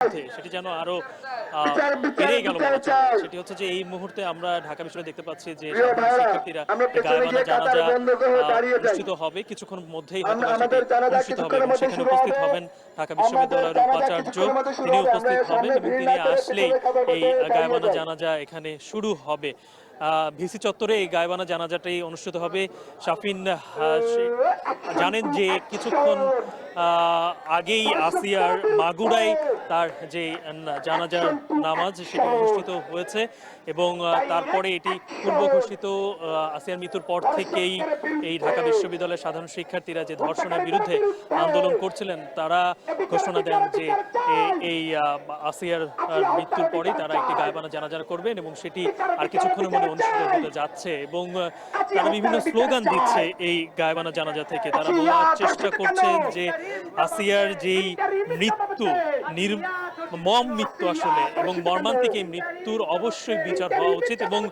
সেটি যেন আরো বেড়ে গেল বলা চলে। সেটি হচ্ছে যে এই মুহূর্তে আমরা ঢাকা বিশ্ববিদ্যালয়ে দেখতে পাচ্ছি যে সাধারণ শিক্ষার্থীরা এই গায়েবানা জানাজা অনুষ্ঠিত হবে কিছুক্ষণ মধ্যেই, হয়তোবা সেটি অনুষ্ঠিত হবে এবং সেখানে উপস্থিত হবেন ঢাকা বিশ্ববিদ্যালয়ের উপাচার্য। তিনি উপস্থিত হবেন এবং তিনি আসলেই এই গায়েবানা জানাজা এখানে শুরু হবে। ভিসি চত্বরে এই গায়েবানা জানাজাটাই অনুষ্ঠিত হবে। শাফিন জানেন যে কিছুক্ষণ আগেই আসিয়ার মাগুরায় তার যে জানাজার নামাজ সেটি অনুষ্ঠিত হয়েছে এবং তারপরে এটি পূর্ব ঘোষিত। আসিয়ার মৃত্যুর পর থেকেই এই ঢাকা বিশ্ববিদ্যালয়ের সাধারণ শিক্ষার্থীরা যে ধর্ষণের বিরুদ্ধে আন্দোলন করছিলেন তারা ঘোষণা দেন যে এই আসিয়ার মৃত্যুর পরেই তারা একটি গায়েবানা জানাজা করবেন এবং সেটি আর কিছুক্ষণের মধ্যে অনুষ্ঠিত হতে যাচ্ছে এবং তারা বিভিন্ন স্লোগান দিচ্ছে এই গায়েবানা জানাজা থেকে। তারা বলার চেষ্টা করছেন যে আসিয়ার যেই মৃত্যু মম মৃত্যু আসলে এবং মর্মান্তিক এই মৃত্যুর অবশ্যই বিচার হওয়া উচিত এবং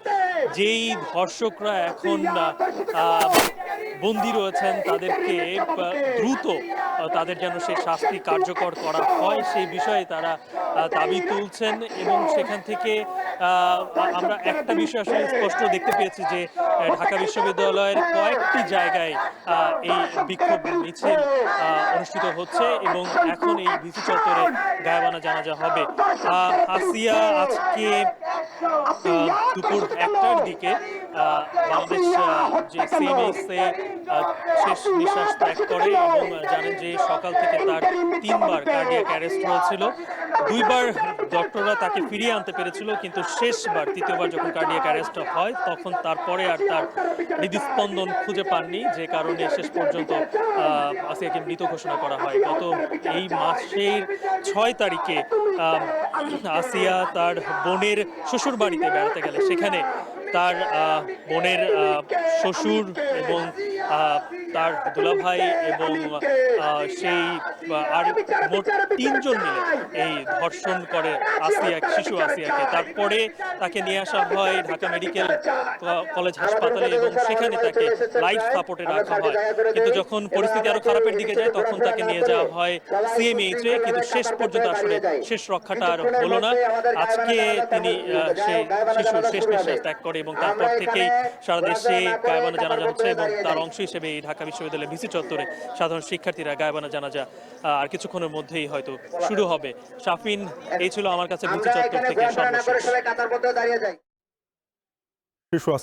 যেই ধর্ষকরা এখন বন্দী রয়েছেন তাদেরকে দ্রুত তাদের যেন সেই শাস্তি কার্যকর করা হয় সেই বিষয়ে তারা দাবি তুলছেন এবং সেখান থেকে আমরা একটা বিষয় আসলে স্পষ্ট দেখতে পেয়েছি যে ঢাকা বিশ্ববিদ্যালয়ের কয়েকটি জায়গায় এই বিক্ষোভ মিছিল অনুষ্ঠিত হচ্ছে এবং এখন এই ভিসি চত্বরে গায়েবানা জানাজা হবে। আসিয়া আজকে দুপুর 1টার দিকে বাংলাদেশ যে সিএমএইচে শেষ নিঃশ্বাস ত্যাগ করে এবং জানেন যে সকাল থেকে তার 3বার কার্ডিয়াক অ্যারেস্ট হয়েছিল। 2বার ডক্টররা তাকে ফিরিয়ে আনতে পেরেছিল কিন্তু শেষবার তৃতীয়বার যখন কার্ডিয়াক অ্যারেস্ট হয় তখন তারপরে আর তার হৃদস্পন্দন খুঁজে পাননি, যে কারণে শেষ পর্যন্ত আসিয়াকে মৃত ঘোষণা করা হয়। গত এই মাসের 6 তারিখে আসিয়া তার বোনের শ্বশুর বাড়িতে বেড়াতে গেলে সেখানে তার বোনের শ্বশুর এবং তার দুলাভাই এবং সেই আর মোট 3জন মিলে এই ধর্ষণ করে শিশু আসিয়াকে। তারপরে তাকে নিয়ে আসা হয় ঢাকা মেডিকেল কলেজ হাসপাতালে এবং সেখানে তাকে লাইফ সাপোর্টে রাখা হয়, কিন্তু যখন পরিস্থিতি আরো খারাপের দিকে যায় তখন তাকে নিয়ে যাওয়া হয় সিএমএইচে, কিন্তু শেষ পর্যন্ত আসলে শেষ রক্ষাটা আর হলো না। আজকে তিনি সেই শিশুর শেষ নিঃশ্বাস ত্যাগ করে এবং তারপর থেকেই সারা দেশে গায়েবানা জানাজা হচ্ছে এবং তার অংশ হিসেবে এই ঢাকা বিশ্ববিদ্যালয়ের ভিসি চত্বরে সাধারণ শিক্ষার্থীরা গায়েবানা জানাজা আর কিছুক্ষণের মধ্যেই হয়তো শুরু হবে। শাফিন, এই ছিল আমার কাছে ভিসি চত্বর থেকে সর্বশেষ। শিশু